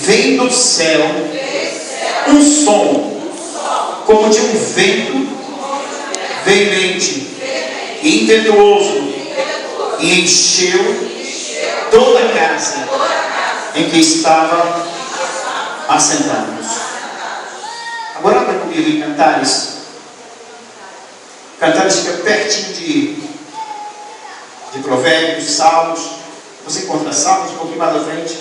veio do céu um som, como de um vento veemente e impetuoso, e encheu toda a casa em que estava assentados. Agora abra comigo em Cantares. Cantares fica pertinho de Provérbios, Salmos. Você encontra Salmos, um pouquinho mais à frente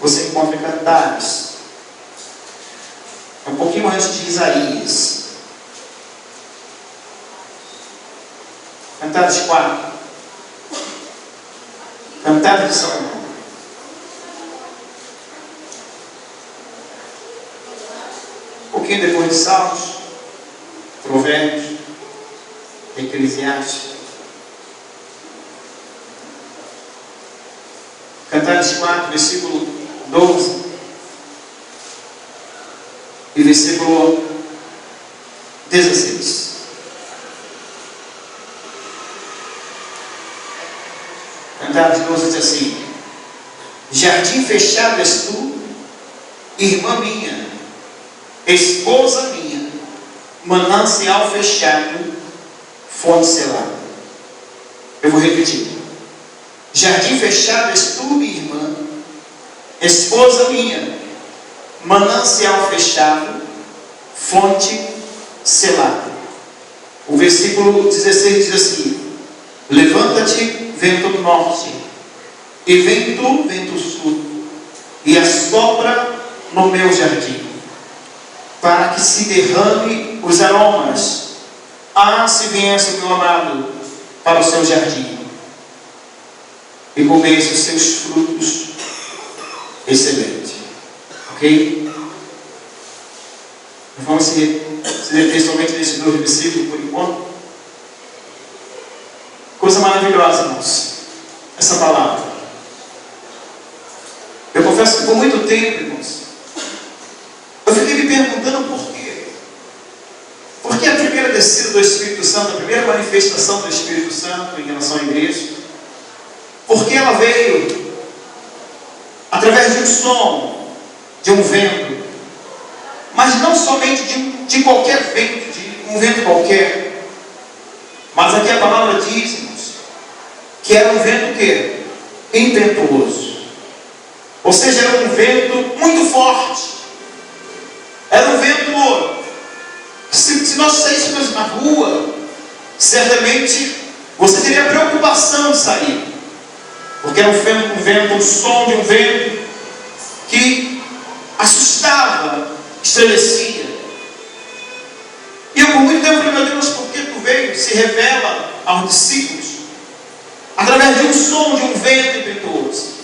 você encontra Cantares. É um pouquinho antes de Isaías. Cantares 4. Cantares de Salomão. Um pouquinho depois de Salmos, Provérbios, Eclesiastes. Cantares 4, versículo 12 e versículo 16. Cantares 12 diz assim: jardim fechado és tu, irmã minha, esposa minha, manancial fechado, fonte selada. Eu vou repetir: jardim fechado és tu, minha irmã, esposa minha, manancial fechado, fonte selada. O versículo 16 diz assim: levanta-te, vento do norte, e vem tu, vento sul, e assopra no meu jardim, para que se derrame os aromas. Se viesse o meu amado para o seu jardim, e comesse os seus frutos excelentes. Ok? Vamos se deter somente nesses 2 versículos por enquanto. Coisa maravilhosa, irmãos, essa palavra. Eu confesso que por muito tempo, irmãos, eu fiquei me perguntando por quê. Por que a primeira descida do Espírito Santo, a primeira manifestação do Espírito Santo em relação à igreja, porque ela veio através de um som, de um vento, mas não somente de qualquer vento, de um vento qualquer, mas aqui a palavra diz, irmãos, que era um vento que? Impetuoso. Ou seja, era um vento muito forte. Era um vento que se nós saíssemos na rua, certamente você teria preocupação de sair. Porque era um som de um vento que assustava, estremecia. E eu por muito tempo falei: meu Deus, por que tu veio? Se revela aos discípulos através de um som de um vento impetuoso.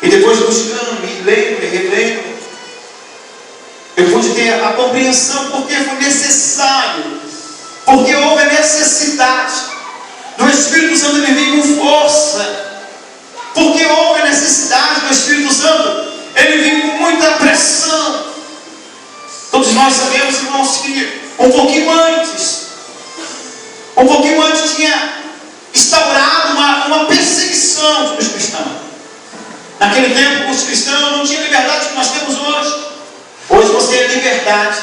E depois buscando, e lendo, e relendo, eu pude ter a compreensão porque foi necessário, porque houve a necessidade do Espírito Santo ele vir com força, porque houve a necessidade do Espírito Santo ele vir com muita pressão. Todos nós sabemos, irmãos, que um pouquinho antes tinha instaurado uma perseguição sobre os cristãos. Naquele tempo, os cristãos não tinham a liberdade que nós temos hoje. Hoje você tem a liberdade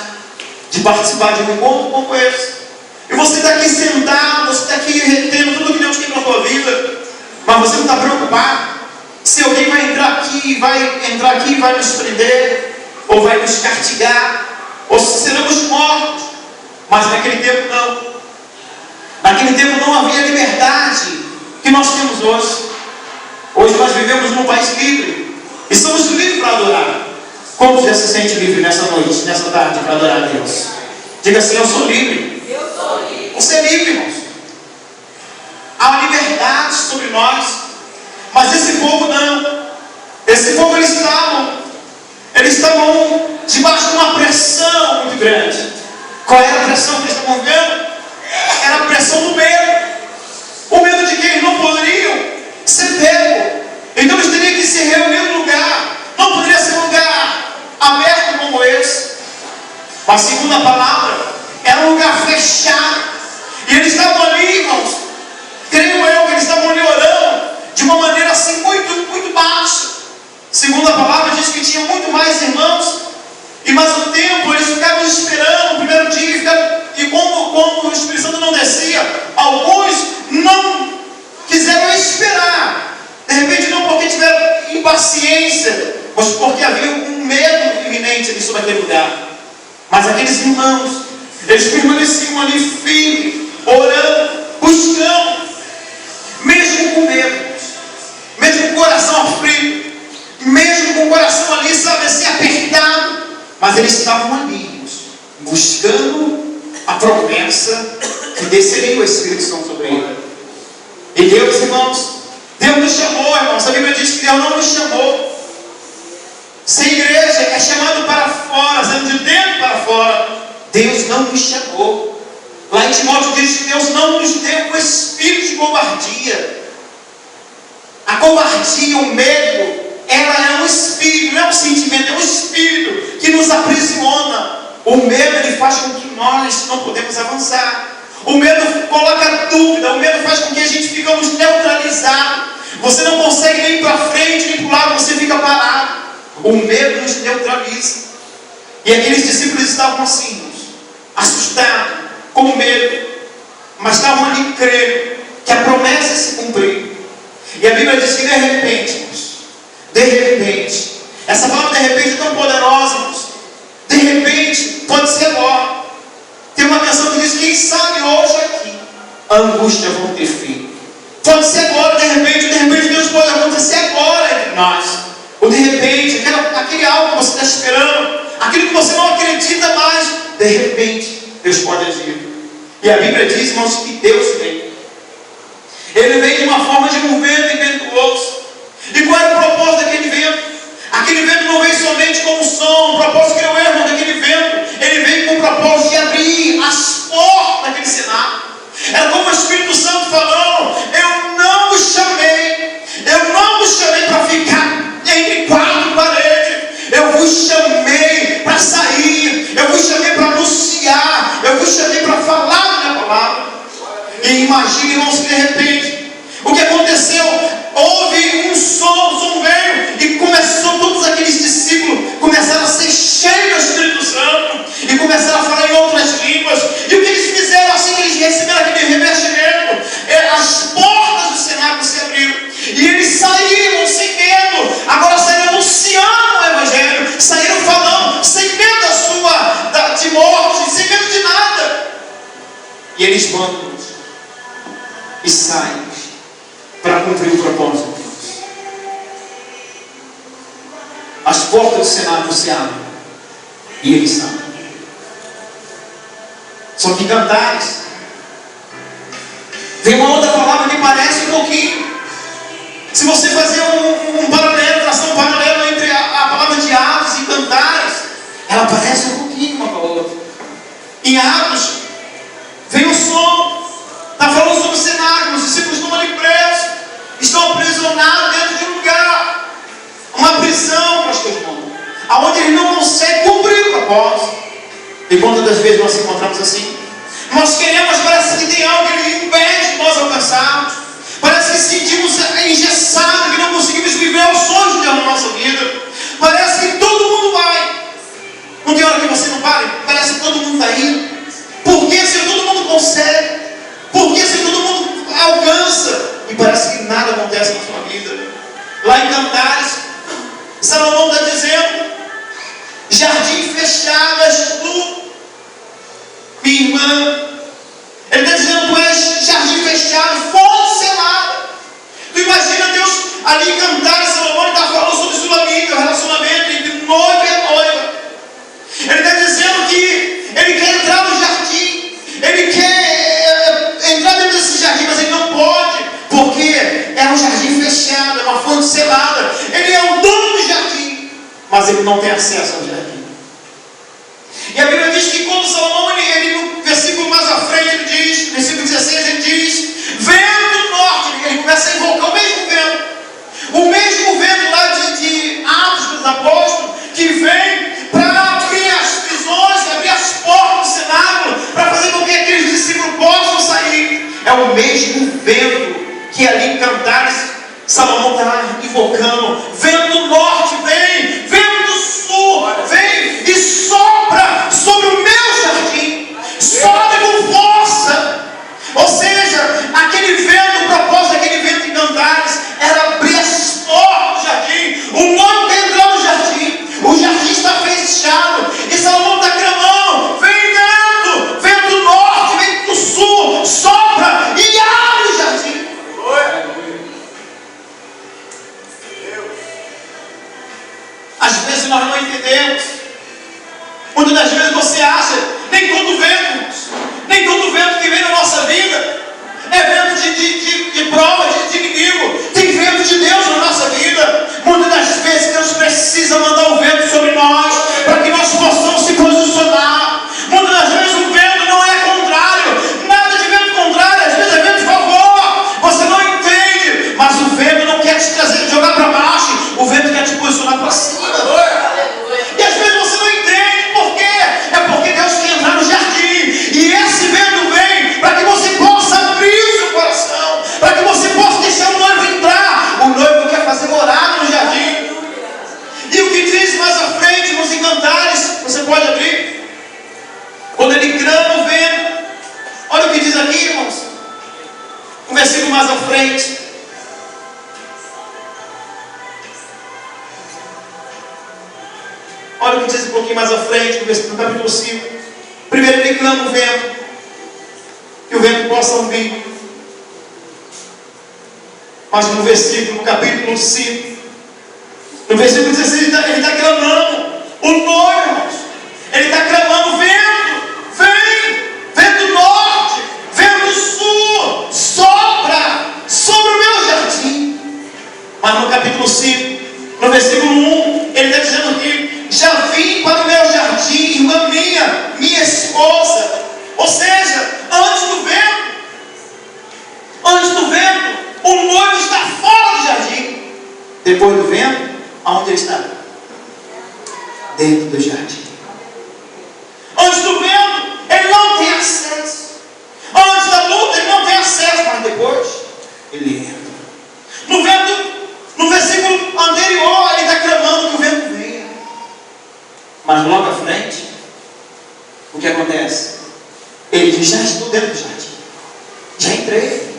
de participar de um encontro como esse. E você está aqui sentado, você está aqui retendo tudo que Deus tem para a sua vida, mas você não está preocupado se alguém vai entrar aqui e vai nos prender, ou vai nos castigar, ou se seremos mortos. Mas naquele tempo não. Naquele tempo não havia a liberdade que nós temos hoje. Hoje nós vivemos num país livre e somos livres para adorar. Como já se sente livre nessa noite, nessa tarde, para adorar a Deus? Diga assim: eu sou livre. Eu sou livre. Você é livre, irmãos. Há uma liberdade sobre nós. Mas esse povo não. Esse povo eles estavam debaixo de uma pressão muito grande. Qual era a pressão que eles estavam vendo? Era a pressão do medo. O medo de que eles não poderiam ser pegos. Então eles teriam que se reunir num lugar. Não poderia ser um lugar aberto como esse. Mas segundo a palavra, era um lugar fechado. E eles estavam ali, irmãos, creio eu que eles estavam ali orando de uma maneira assim muito, muito baixa. Segundo a palavra, diz que tinha muito mais irmãos, e mais o tempo, eles ficavam esperando o primeiro dia, e como o Espírito Santo não descia, alguns não quiseram esperar. De repente não porque tiveram impaciência, mas porque havia um medo iminente ali sobre aquele lugar. Mas aqueles irmãos, eles permaneciam ali firmes, orando, buscando, mesmo com medo, mesmo com o coração aflito, mesmo com o coração ali, sabe, assim, apertado, mas eles estavam ali, buscando a promessa que desceria o Espírito Santo sobre ele. E Deus, irmãos, Deus nos chamou, irmãos. A Bíblia diz que Deus não nos chamou. Ser igreja é chamado para fora, sendo de dentro para fora. Deus não nos chamou. Lá em Timóteo diz que Deus não nos deu um espírito de covardia. A covardia, o medo, ela é um espírito, não é um sentimento, é um espírito que nos aprisiona. O medo, ele faz com que nós não podemos avançar. O medo coloca dúvida, o medo faz com que a gente ficamos neutralizados. Você não consegue nem ir para frente, nem para o lado, você fica parado. O medo nos neutraliza. E aqueles discípulos estavam assim, assustados, com medo, mas estavam ali crendo que a promessa ia se cumprir. E a Bíblia diz que de repente, essa palavra de repente é tão poderosa, de repente, pode ser agora. Tem uma canção que diz: quem sabe hoje aqui, a angústia vão ter fim. Pode ser agora, de repente Deus pode acontecer agora entre nós. Ou de repente, aquele algo que você está esperando, aquilo que você não acredita mais, de repente, Deus pode agir. E a Bíblia diz, irmãos, que Deus vem. Ele vem de uma forma de um vento impetuoso. E qual é o propósito daquele vento? Aquele vento não vem somente com o som. O propósito que eu erro daquele vento, ele vem com o propósito de abrir as portas daquele cenário. É como o Espírito Santo falando: eu não vos chamei para ficar entre quatro paredes. Eu vos chamei para sair. Eu vos chamei para anunciar. Eu vos chamei para falar da minha palavra. E imagine, irmãos, que de repente, o que aconteceu? Houve um som, o som veio e começou, todos aqueles discípulos começaram a ser cheios do Espírito Santo e começaram a falar em outras línguas. E o que eles fizeram assim que eles receberam aquele revestimento? As portas do cenáculo se abriram e eles saíram sem medo. Agora saíram anunciando o Evangelho, saíram falando sem medo de morte, sem medo de nada. E eles mandam e saem para cumprir o propósito de Deus. As portas do cenáculo se abrem e eles saem. Só que Cantares tem uma outra palavra que parece um pouquinho. Se você fazer um paralelo, traçar um paralelo entre a palavra de Atos e Cantares, ela parece um pouquinho uma com a outra. Em Atos vem o som, está falando sobre o cenáculo, os discípulos estão ali presos, estão aprisionados dentro de um lugar, uma prisão, pastor João, aonde eles não conseguem cumprir o propósito. E quantas das vezes nós nos encontramos assim? Nós queremos, parece que tem algo que impede de nós alcançarmos, parece que sentimos engessados, que não conseguimos viver os sonhos de Deus na nossa vida. Parece que todo mundo vai. Não tem hora que você não pare? Parece que todo mundo está indo. Por que se todo mundo consegue? Por que se todo mundo alcança? E parece que nada acontece na sua vida. Lá em Cantares, Salomão está dizendo: jardim fechado és tu, minha irmã. Ele está dizendo: tu és jardim fechado, fonte selada. Tu imagina Deus ali em Cantares, Salomão está falando sobre o relacionamento entre noiva e noiva. Ele está dizendo que ele quer entrar no jardim, ele quer entrar dentro desse jardim, mas ele não pode, porque é um jardim fechado, é uma fonte selada. Ele é o dono do jardim, mas ele não tem acesso ao jardim. E a Bíblia diz que quando Salomão, ele no versículo mais à frente, ele diz, no versículo 16, ele diz: vento do norte. Ele começa a invocar o mesmo vento lá de Atos dos Apóstolos, que vem para abrir as prisões, abrir as portas do cenáculo, para fazer com que aqueles discípulos possam sair. É o mesmo vento que ali em Cantares Salomão está invocando. Vento do norte vezes nós não entendemos. Muitas das vezes você acha, nem todo vento que vem na nossa vida é vento de prova, de inimigo. Tem vento de Deus na nossa vida. Muitas das vezes Deus precisa mandar um vento sobre nós, para que nós possamos se posicionar. Muitas das vezes o vento não é contrário, nada de vento contrário, às vezes é vento de favor. Você não entende, mas o vento não quer te trazer, jogar para baixo, o vento quer te posicionar para cima. E às vezes você não entende por quê? É porque Deus quer entrar no jardim, e esse vento vem para que você possa abrir o seu coração, para que você possa deixar o noivo entrar. O noivo quer fazer morada no jardim. E o que diz mais à frente nos Cantares, você pode abrir? Quando ele clama o vento, olha o que diz aqui, irmãos. Um versículo mais à frente. Olha o que diz um pouquinho mais à frente, no capítulo 5. Primeiro ele clama o vento, que o vento possa vir. Mas no versículo, no capítulo 5, no versículo 16, ele está clamando o noivo, irmãos. Ele está clamando: vento, vem, vento norte, vento sul, sopra sobre o meu jardim. Mas no capítulo 5, no versículo 1, ele está dizendo que já vim para o meu jardim, irmã minha esposa. Ou seja, antes do vento, o noivo está fora do jardim. Depois do vento, aonde ele está? Dentro do jardim. Antes do vento, ele não tem acesso. Antes da luta, ele não tem acesso, mas depois, ele entra. No versículo anterior, ele está clamando que o vento venha. Mas logo à frente, o que acontece? Ele diz: já estou dentro do jardim. Já entrei.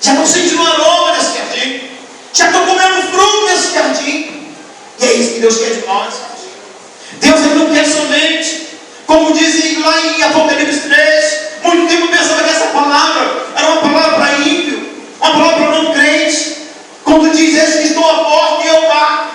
Já estou sentindo o aroma desse jardim. Já estou comendo fruto desse jardim. E é isso que Deus quer de nós. Deus ele não quer somente, como dizem lá em Apocalipse 3, muito tempo eu pensava que essa palavra era uma palavra para ímpio, uma palavra para não crente. Quando diz: eis que estou à porta e eu bato.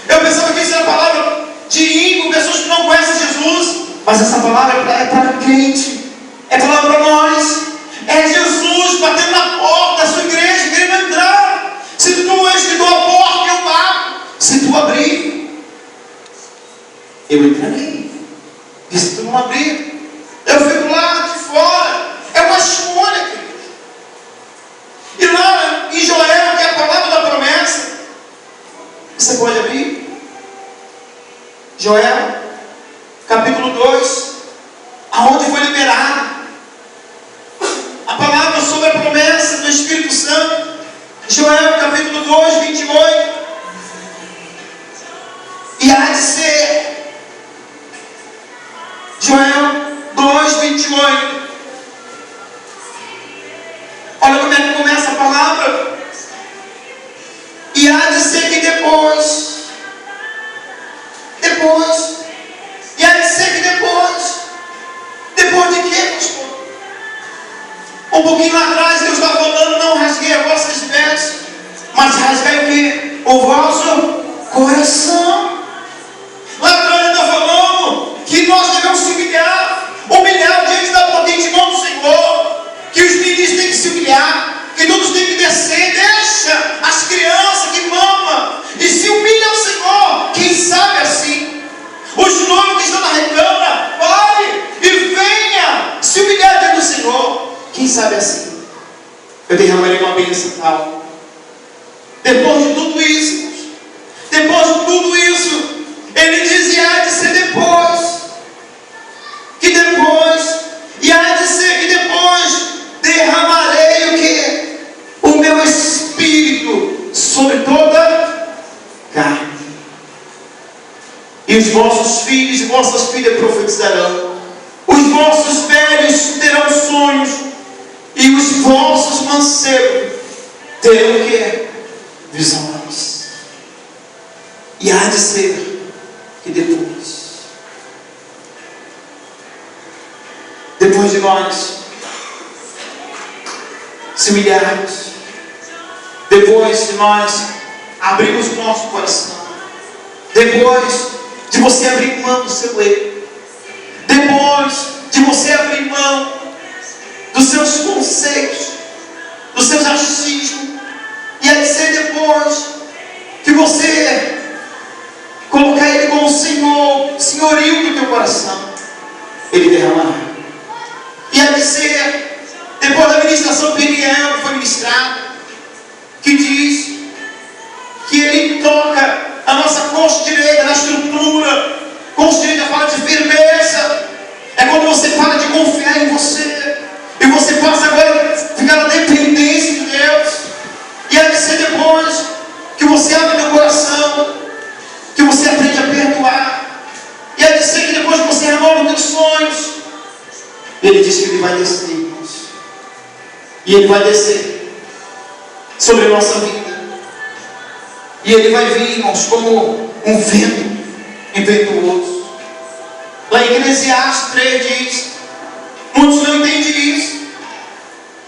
Eu pensava que isso era palavra de ímpio, pessoas que não conhecem Jesus. Mas essa palavra é para crente, é palavra para nós. É Jesus batendo na porta da sua igreja, querendo entrar. Se tu és que estou à porta, eu bato. Se tu abrir, eu entrarei. E se tu não abrir, eu fico lá de fora. É uma escolha, querido. E lá em Joel, que é a palavra da promessa, você pode abrir? Joel, capítulo 2, aonde foi liberado a palavra sobre a promessa do Espírito Santo. Joel, capítulo 2, 28. E há de ser, Joel 2, 28. Olha como é que começa a palavra. E há de ser que depois, e há de ser que depois de quê, pastor? Um pouquinho lá atrás Deus estava falando: não rasguei as vossas vestes, mas rasgai o quê? O vosso coração. Lá atrás Ele está falando que nós devemos se humilhar diante da potente mão do Senhor, que os meninos têm que se humilhar, que todos têm que descer. Deixa as crianças que mamam e se humilha ao Senhor. Quem sabe assim, os noivos que estão na recâmara, pare e venha se humilhar diante do Senhor. Quem sabe assim, eu derramarei uma bênção tal. Depois de tudo isso, ele diz: e há de ser e há de ser que depois derramarei o que? O meu Espírito sobre toda carne. E os vossos filhos e vossas filhas profetizarão. Os vossos velhos terão sonhos. E os vossos mancebos terão o que? Visões. E há de ser que depois de nós se humilharmos, depois de nós abrirmos o nosso coração, depois de você abrir mão do seu eu, depois de você abrir mão dos seus conceitos, dos seus achismos, e aí ser depois que você colocar Ele como Senhor, senhorio do teu coração, Ele derramará. E a dizer, depois da ministração peniana que foi ministrada, que diz que Ele toca a nossa coxa direita na estrutura. Coxa direita fala de firmeza. É quando você para de confiar em você e você passa agora a ficar na dependência de Deus. E a dizer depois que você abre teu coração, que você aprende a perdoar, e a dizer que depois que você renova os teus sonhos, Ele diz que Ele vai descer, irmãos. E Ele vai descer sobre a nossa vida. E Ele vai vir, irmãos, como um vento impetuoso. Lá em Eclesiastes 3 diz, muitos não entendem isso.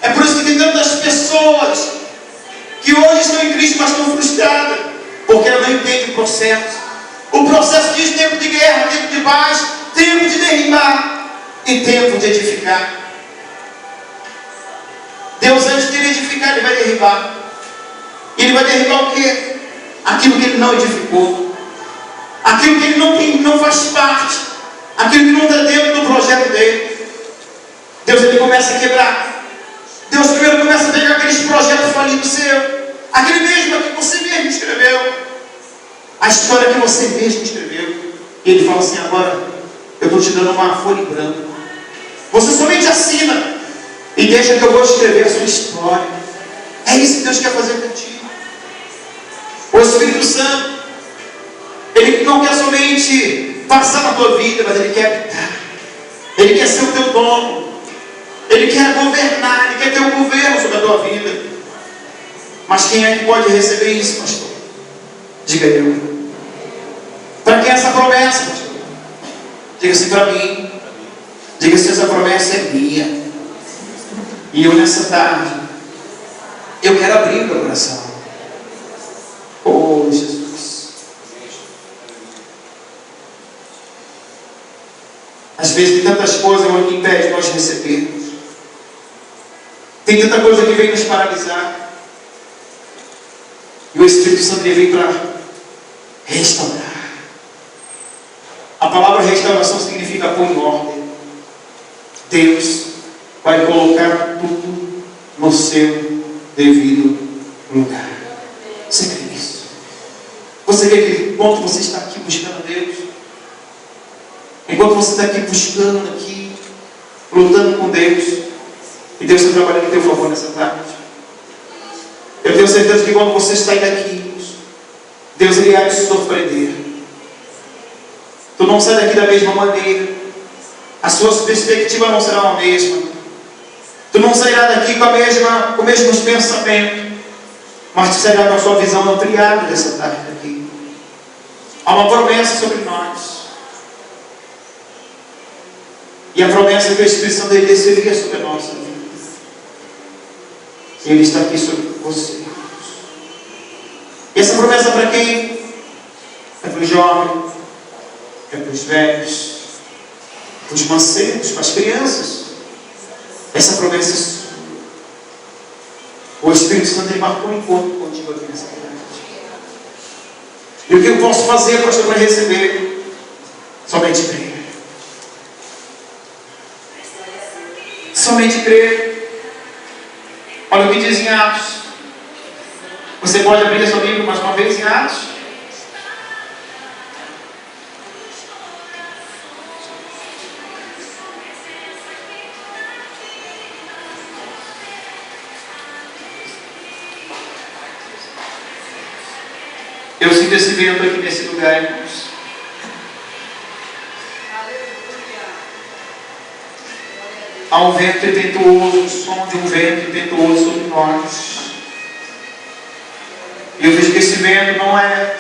É por isso que tem tantas pessoas que hoje estão em Cristo, mas estão frustradas, porque elas não entendem o processo. O processo diz tempo de guerra, tempo de paz, tempo de derribar e tempo de edificar. Deus, antes de Ele edificar, Ele vai derribar. E Ele vai derribar o quê? Aquilo que Ele não edificou, aquilo que Ele não faz parte, aquilo que não está dentro do projeto dele. Deus, Ele começa a quebrar. Deus primeiro começa a pegar aqueles projetos falidos seu, aquele mesmo que você mesmo escreveu, a história que você mesmo escreveu, e Ele fala assim: agora eu estou te dando uma folha em branco, você somente assina e deixa que eu vou escrever a sua história. É isso que Deus quer fazer contigo. O Espírito Santo, Ele não quer somente passar na tua vida, mas Ele quer habitar. Ele quer ser o teu dono. Ele quer governar. Ele quer ter um governo sobre a tua vida. Mas quem é que pode receber isso, pastor? Diga eu. Para quem é essa promessa, pastor? Diga assim para mim. Diga se essa promessa é minha. E eu nessa tarde, eu quero abrir o meu coração. Oh, Jesus. Às vezes tem tantas coisas que impedem nós de recebermos. Tem tanta coisa que vem nos paralisar. E o Espírito Santo vem para restaurar. A palavra restauração significa pôr em ordem. Deus vai colocar tudo no seu devido lugar. Você crê nisso? Você vê que enquanto você está aqui buscando a Deus, enquanto você está aqui buscando aqui, lutando com Deus, e Deus está trabalhando em teu favor nessa tarde, eu tenho certeza que quando você está indo aqui, Deus irá te surpreender. Tu não sai daqui da mesma maneira, as suas perspectivas não serão a mesma, tu não sairá daqui com os mesmos pensamentos, mas tu sairá com a sua visão ampliada dessa tarde aqui. Há uma promessa sobre nós. E a promessa é que o Espírito Santo dele desceria sobre a nossa vida. E Ele está aqui sobre você. E essa promessa é para quem? É para os jovens, é para os velhos, para os mancebos, para as crianças. Essa promessa é sua. O Espírito Santo ele marcou um encontro contigo aqui nessa tarde. E o que eu posso fazer, pastor, para receber? Somente crer. Somente crer. Olha o que diz em Atos. Você pode abrir a sua Bíblia mais uma vez em Atos. Eu sinto esse vento aqui nesse lugar, irmãos. Há um vento impetuoso, um som de um vento impetuoso sobre nós. E eu vejo que esse vento não é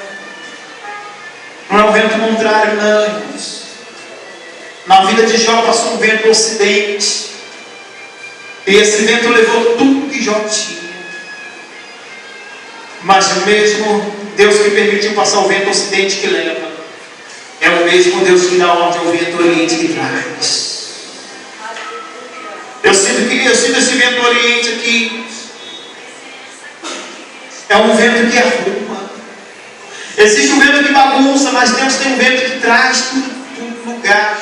um vento contrário, não, irmãos. Na vida de Jó passou um vento do ocidente. E esse vento levou tudo que Jó tinha. Mas o mesmo Deus que permitiu passar o vento ocidente que leva, é o mesmo Deus que dá ordem ao vento oriente que traz. Eu sinto esse vento oriente aqui. É um vento que arruma. Existe um vento que bagunça, mas Deus tem um vento que traz tudo no lugar.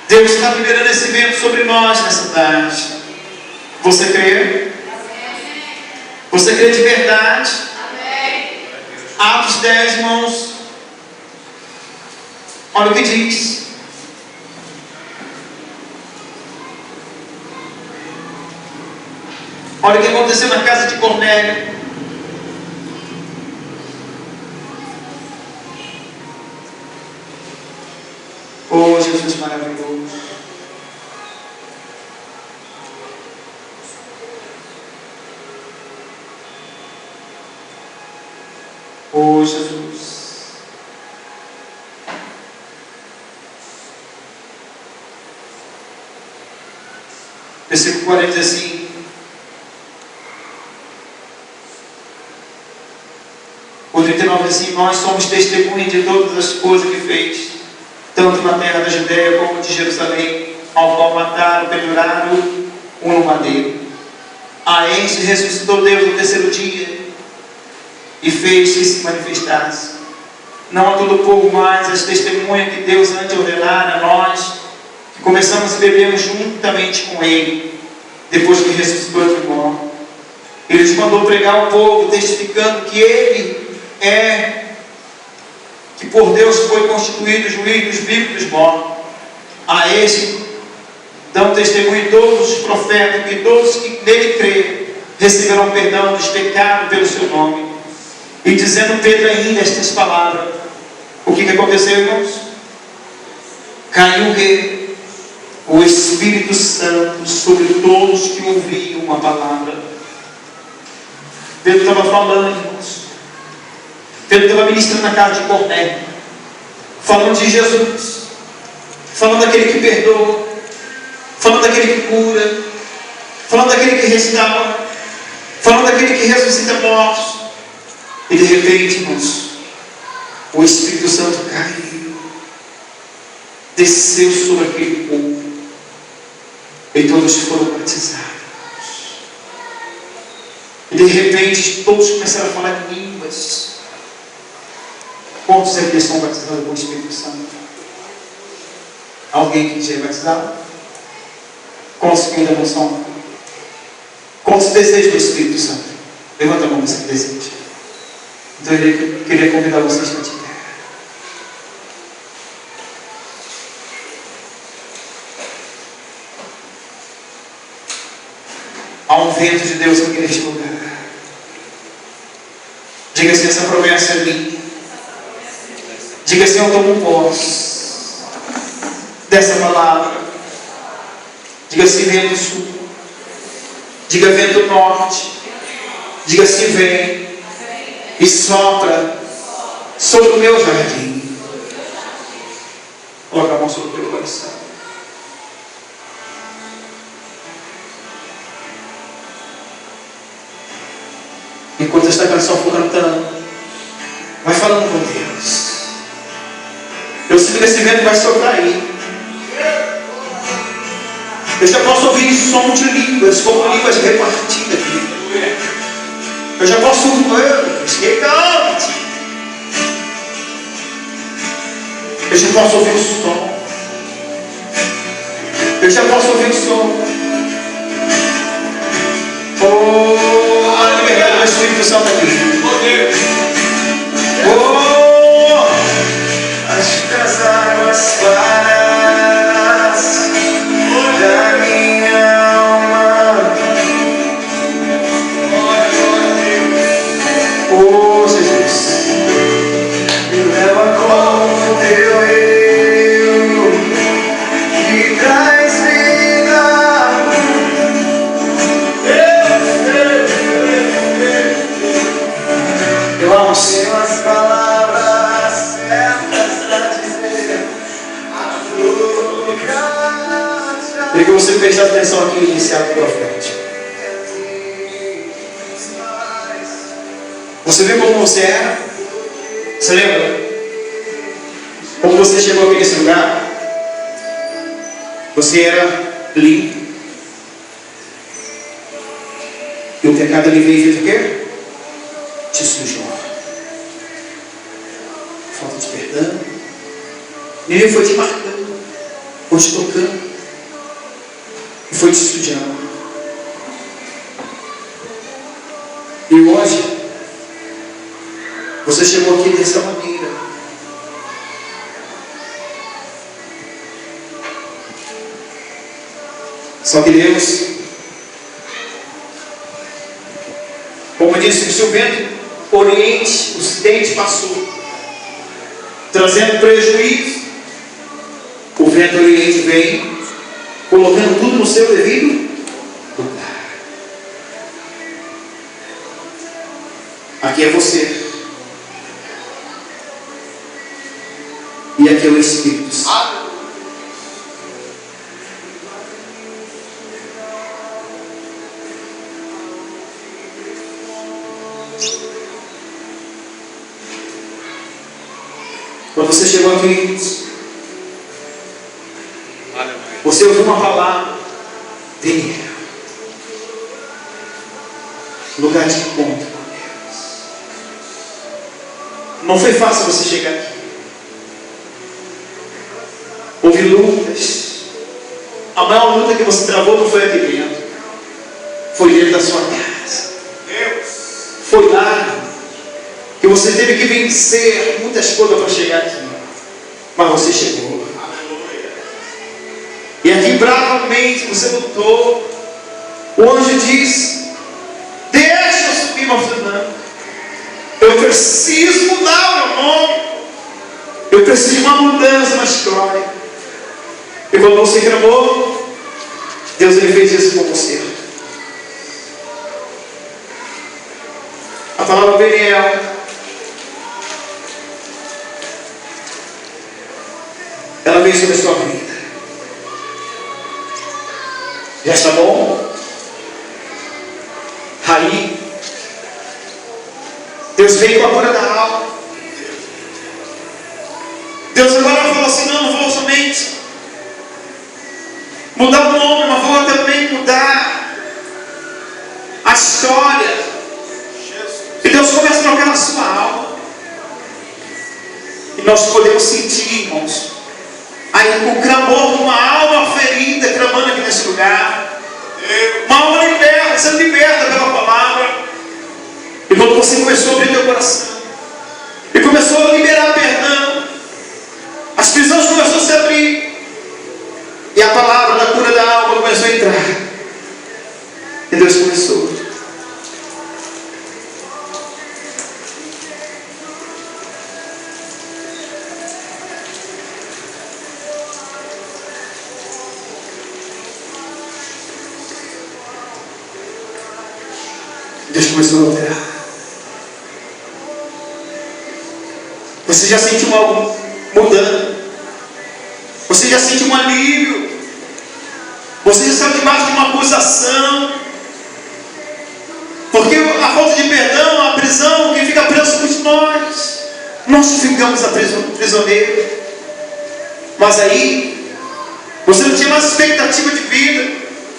Deus está liberando esse vento sobre nós nessa tarde. Você crê? Você crê de verdade? Atos 10, irmãos. Olha o que diz. Olha o que aconteceu na casa de Cornélio. Oh, Jesus maravilhoso. Oh, Jesus. Versículo 40 diz assim: o 39 diz assim: nós somos testemunhas de todas as coisas que fez, tanto na terra da Judéia como de Jerusalém, ao qual mataram, penduraram um no madeiro. A este ressuscitou Deus no terceiro dia e fez que se manifestasse, não a todo o povo, mas as testemunhas que Deus antes ordenara a nós, que começamos e bebemos juntamente com Ele, depois que ressuscitou de morte. Ele nos mandou pregar ao povo, testificando que Ele que por Deus foi constituído juiz dos vivos e dos mortos. A este dão testemunho todos os profetas, que todos que nele creem receberão perdão dos pecados pelo seu nome. E dizendo Pedro ainda estas palavras, o que aconteceu, irmãos? Caiu o Espírito Santo sobre todos que ouviam uma palavra. Pedro estava falando, irmãos. Pedro estava ministrando na casa de Cornélio, falando de Jesus, falando daquele que perdoa, falando daquele que cura, falando daquele que restaura, falando daquele que ressuscita mortos. E de repente, irmãos, o Espírito Santo caiu, desceu sobre aquele povo, e todos foram batizados. E de repente todos começaram a falar em línguas. Quantos aqui são batizados com o Espírito Santo? Alguém que já é batizado? Quantos que ainda não são? Quantos desejam o Espírito Santo? Levanta a mão, você que deseja. Então eu queria convidar vocês para te ver. Há um vento de Deus aqui neste lugar. Diga assim: essa promessa é minha. Diga assim: eu tomo posse dessa palavra. Diga assim: vento sul. Diga vento norte. Diga assim: vem e sopra sobre o meu jardim. Coloca a mão sobre o teu coração. Enquanto esta canção for cantando, vai falando com Deus. Eu sinto que esse vento vai soprar aí. Eu já posso ouvir som de línguas, como línguas repartidas aqui. Eu já posso ouvir. Eu já posso ouvir o som. Eu já posso ouvir o som. Oh, a liberdade do Espírito Santo aqui. Oh, as águas claras da minha alma. Oh, Jesus, me leva com teu rio que traz vida. Eu amo as palavras certas para dizer a tua graça. Queria que você preste atenção aqui no iniciado profético. Você viu como você era? Você lembra? Como você chegou aqui nesse lugar? Você era limpo. E o pecado ali veio e fez o quê? Te sujou. Falta de perdão. E ele foi te marcando, foi te tocando, e foi te sujando. E hoje, você chegou aqui dessa maneira. Só que Deus, como eu disse, se o vento oriente, o ocidente passou, trazendo prejuízo, o vento oriente vem, colocando tudo no seu devido lugar. Aqui é você. E aqui é o Espírito Santo. Quando você chegou aqui, você ouviu uma palavra, Deus, lugar de encontro com Deus. Não foi fácil você chegar aqui. Houve lutas. A maior luta que você travou não foi aqui dentro, foi dentro da sua casa. Foi lá que você teve que vencer muitas coisas para chegar aqui. Mas você chegou. E aqui bravamente você lutou. O anjo diz: deixa eu subir, meu Fernando. Eu preciso mudar o meu nome. Eu preciso de uma mudança na história. E quando você clamou, Deus ele fez isso com você. A palavra Beniel, ela veio sobre a sua vida. Já está bom? Aí, Deus veio com a cura da alma. Deus agora falou assim: não vou somente mudar o nome, mas vou também mudar a história. E Deus começa a tocar na sua alma. E nós podemos sentir, irmãos, aí o clamor de uma alma ferida clamando aqui nesse lugar. Uma alma liberta, sendo liberta pela palavra. E quando você começou a abrir teu coração e começou a liberar perdão, as prisões começaram a se abrir. E a palavra da cura da alma começou a entrar. E Deus começou. Deus começou a operar. Você já sentiu algo mudando? Você já sentiu um alívio? Você já está debaixo de uma acusação? Porque a falta de perdão, a prisão, quem fica preso somos nós. Nós ficamos prisioneiros. Mas aí, você não tinha mais expectativa de vida.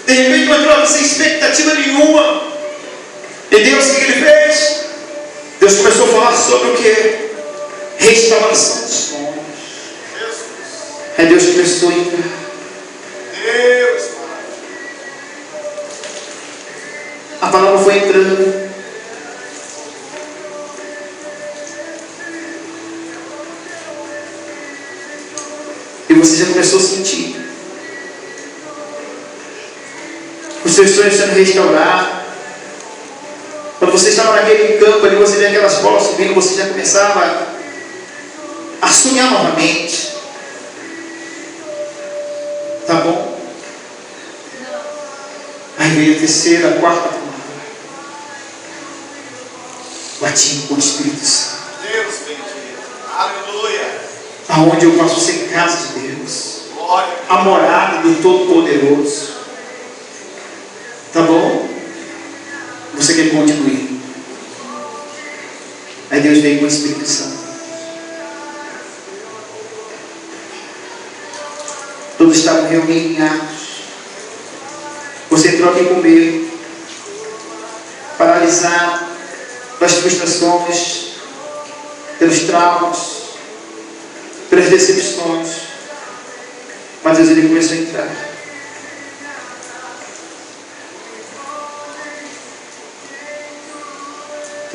De repente, não entrou sem expectativa nenhuma. E Deus, o que Ele fez? Deus começou a falar sobre o que? Restauração dos sonhos. Aí Deus começou a entrar. Deus. A palavra foi entrando. E você já começou a sentir os seus sonhos sendo restaurados. Quando você estava naquele campo ali, você vê aquelas bolas subindo, você já começava a sonhar novamente. Tá bom? Aí veio a terceira, a quarta palavra. Batinho com o Espírito Santo. Deus bendito. Aleluia. Aonde eu posso ser casa de Deus. Glória. A morada do Todo-Poderoso. Tá bom? Você quer continuar? Deus veio com o Espírito Santo. Todos estavam reunidos em Atos. Você entrou aqui com medo, paralisado pelas frustrações, pelos traumas, pelas decepções. Mas Deus, ele começou a entrar.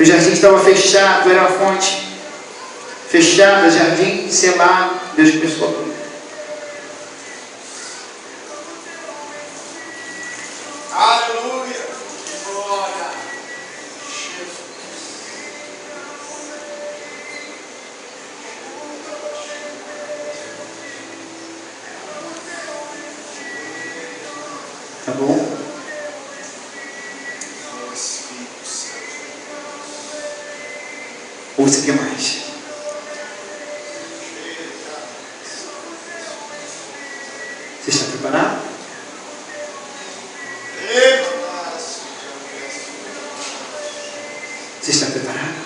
O jardim estava fechado, era uma fonte fechada, jardim selado. Deus começou a abrir. Aleluia! Glória! Tá bom? Ou você quer mais? Você está preparado? Você está preparado?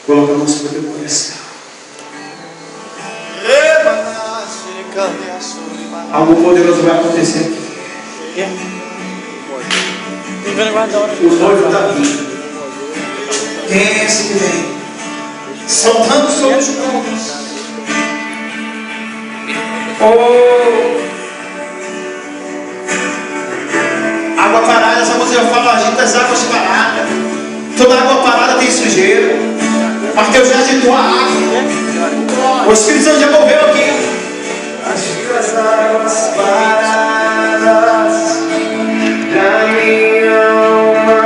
Coloca a mão sobre o teu coração. Algo poderoso vai acontecer aqui. O noivo está vindo. Quem é esse que vem? Saltando sobre os montes. Oh! Água parada, essa música fala, agita as águas paradas. Toda água parada tem sujeira. Mas Deus já agitou a água. O Espírito Santo já moveu aqui. Agita as águas paradas da minha alma.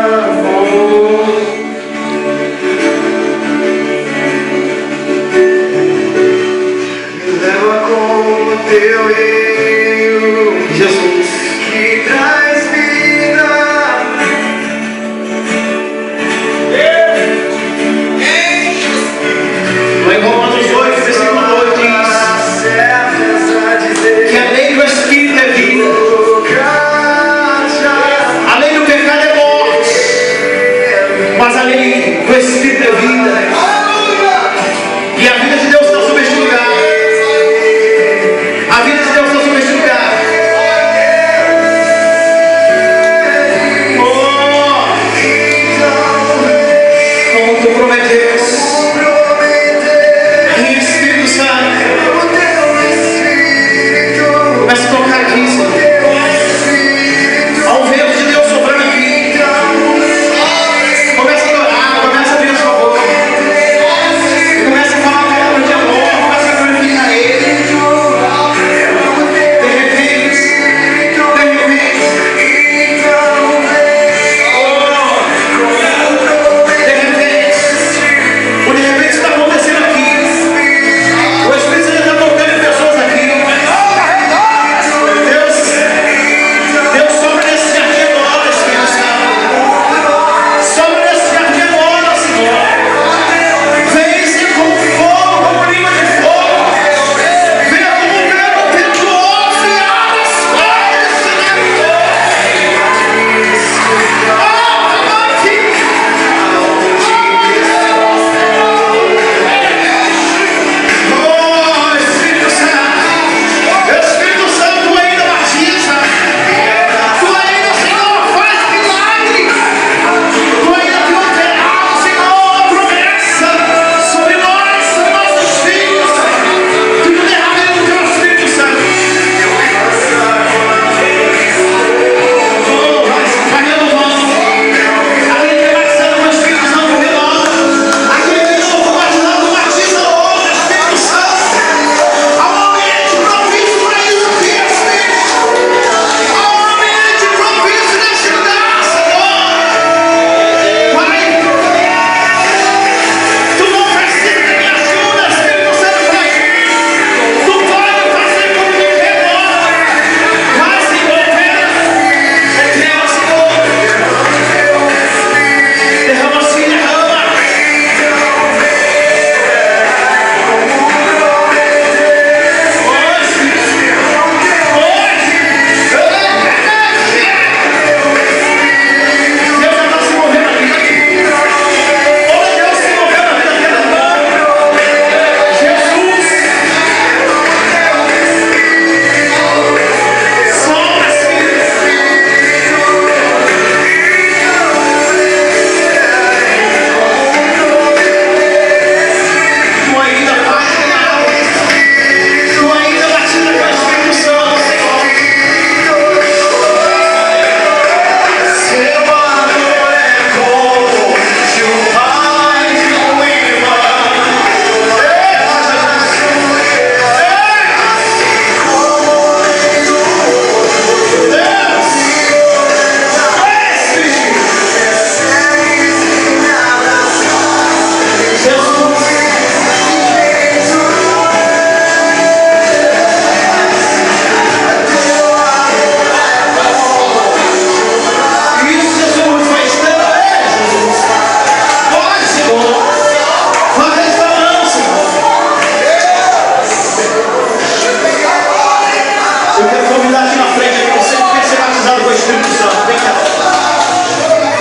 Me leva como teu rio, Jesus, que traz vida. Lá em Romanos 8, versículo 2 diz que a lei do Espírito é vida, a lei do pecado é morte, mas a lei do Espírito é vida. E a vida de Deus está sobre este lugar. A vida de Deus está sobre este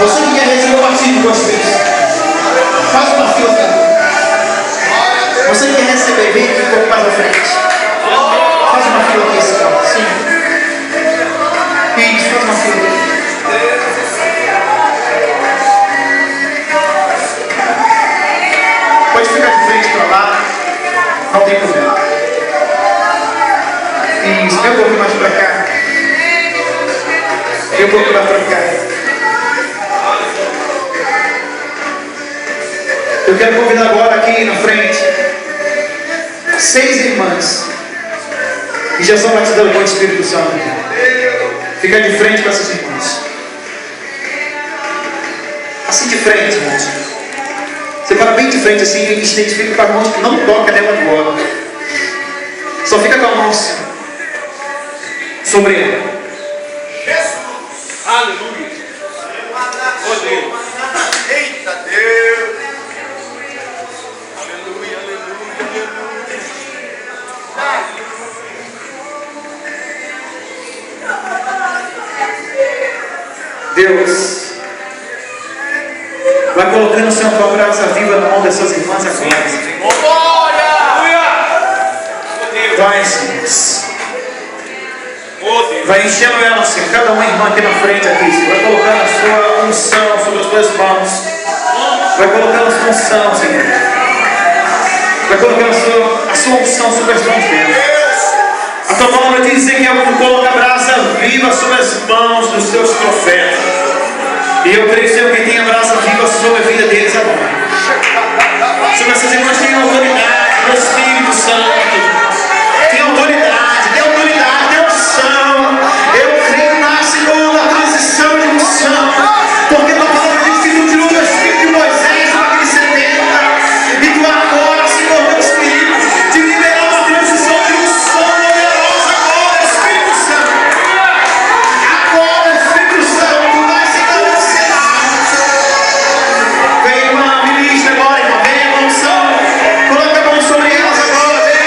Você que quer receber o batismo com o Espírito Santo, faz uma fila aqui. Você que quer receber, vem aqui um pouco mais à frente. Faz uma fila aqui, Senhor. Sim. Isso, faz uma fila aqui. Pode ficar de frente para lá. Não tem problema. Isso, vem um pouco mais para cá. Vem um pouco mais para cá. Eu quero convidar agora aqui na frente 6 irmãs que já são batizadas com o Espírito Santo. Fica de frente com essas irmãs. Assim de frente, irmãos. Você para bem de frente assim e se identifica com a mão que não toca nela agora. Só fica com a mão assim, sobre ela. Aleluia. Oh Deus. Eita Deus. Aleluia, aleluia, aleluia. Deus vai colocando o Senhor tua graça viva na mão dessas irmãs agora. Vai, Senhor. Vai enchendo elas, Senhor. Cada uma irmã aqui na frente, aqui, Senhor. Vai colocando a sua unção sobre as tuas mãos. Vai colocando a sua unção, Senhor. Vai colocando a sua unção sobre as mãos delas. A tua palavra diz que eu vou colocar a brasa viva sobre as mãos dos teus profetas. E eu creio, Senhor, que tem a brasa viva sobre a vida deles agora. Sobre essas irmãs têm autoridade do Espírito Santo. Tem autoridade, tem unção. Eu creio na segunda transição de unção. Porque a tua palavra diz que tu tirou do Espírito de Moisés naquele 70. E tu agora, Senhor, meu Espírito, te liberar uma transição de unção poderosa agora, Espírito Santo. Agora, Espírito Santo, tu vai se cancelar. Vem, irmã, ministra agora, irmã. Vem a unção. Coloca a mão sobre elas agora, vem.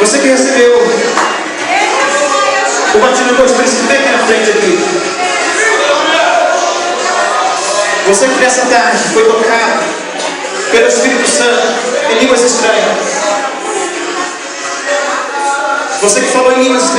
Você que recebeu o batismo do Espírito Santo, vem aqui na frente aqui. Você que nessa tarde foi tocado pelo Espírito Santo em línguas estranhas. Você que falou em línguas estranhas.